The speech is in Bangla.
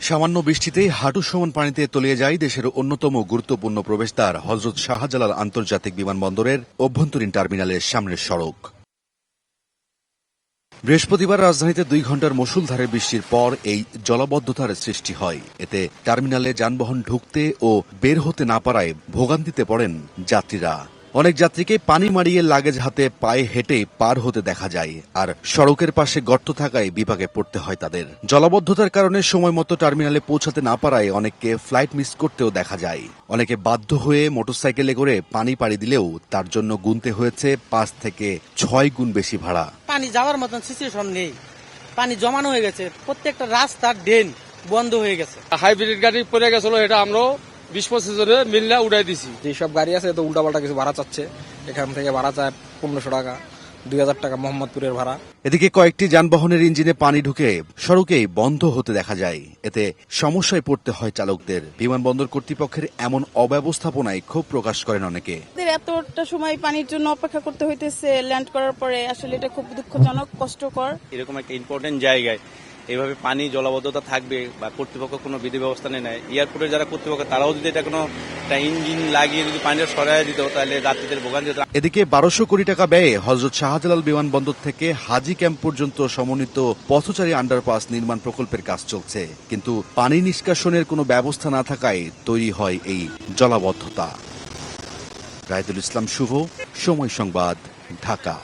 সামান্য বৃষ্টিতেই হাঁটু সমান পানিতে তলিয়ে যায় দেশের অন্যতম গুরুত্বপূর্ণ প্রবেশদ্বার হযরত শাহজালাল আন্তর্জাতিক বিমানবন্দরের অভ্যন্তরীণ টার্মিনালের সামনের সড়ক। বৃহস্পতিবার রাজধানীতে 2 ঘণ্টার মুষলধারে বৃষ্টির পর এই জলাবদ্ধতার সৃষ্টি হয়। এতে টার্মিনালে যানবাহন ঢুকতে ও বের হতে না পারায় ভোগান্তিতে পড়েন যাত্রীরা। অনেক যাত্রীকে পানি মারিয়ে লাগেজ হাতে পায়ে হেঁটে পার হতে দেখা যায়, আর সড়কের পাশে গর্ত থাকায় বিপাকে পড়তে হয় তাদের। জলাবদ্ধতার কারণে সময় মতো টার্মিনালে পৌঁছাতে না পারায় অনেককে ফ্লাইট মিস করতেও দেখা যায়। অনেকে বাধ্য হয়ে মোটরসাইকেলে করে পানি পাড়ি দিলেও তার জন্য গুনতে হয়েছে 5 থেকে 6 গুণ বেশি ভাড়া। পানি যাওয়ার মতন সিচুয়েশন নেই, পানি জমানো হয়ে গেছে, প্রত্যেকটা রাস্তার ড্রেন বন্ধ হয়ে গেছে। হাইব্রিড গাড়ি পড়ে গেছিল, এটা আমরা 20-25 জনে মিললে উঠাই দিছি। যেসব গাড়ি আছে তো উল্টাপাল্টা কিছু ভাড়া চাচ্ছে, এখান থেকে ভাড়া চায় 1500 টাকা, 2000 টাকা মোহাম্মদপুরের ভাড়া। এদিকে কয়েকটি যানবাহনের ইঞ্জিনে পানি ঢুকে সড়কেই বন্ধ হতে দেখা যায়। এতে সমস্যায় পড়তে হয় চালকদের। বিমানবন্দর কর্তৃপক্ষের এমন অব্যবস্থাপনায় ক্ষোভ প্রকাশ করেন অনেকে। এতটা সময় পানির জন্য অপেক্ষা করতে হইতেছে ল্যান্ড করার পরে, আসলে এটা খুব দুঃখজনক, কষ্টকর। এরকম একটা ইম্পর্টেন্ট জায়গায় এইভাবে পানি জলাবদ্ধতা থাকবে বা কর্তৃপক্ষ কোনো বিধি ব্যবস্থা নেয়, এয়ারপোর্টে যারা কর্তৃপক্ষ তারাও যদি এটা কোনো একটা ইঞ্জিন লাগিয়ে যদি পানিটা সরাই দিত তাহলে যাত্রীদের ভোগান্তি হতো। এদিকে 1200 কোটি টাকা ব্যয়ে হযরত শাহজালাল বিমানবন্দর থেকে হাজী ক্যাম্প পর্যন্ত সমন্বিত পথচারী আন্ডারপাস নির্মাণ প্রকল্পের কাজ চলছে, কিন্তু পানি নিষ্কাশনের কোনো ব্যবস্থা না থাকায় তৈরি হয় এই জলাবদ্ধতা। রায়দুল ইসলাম শুভ, সময় সংবাদ, ঢাকা।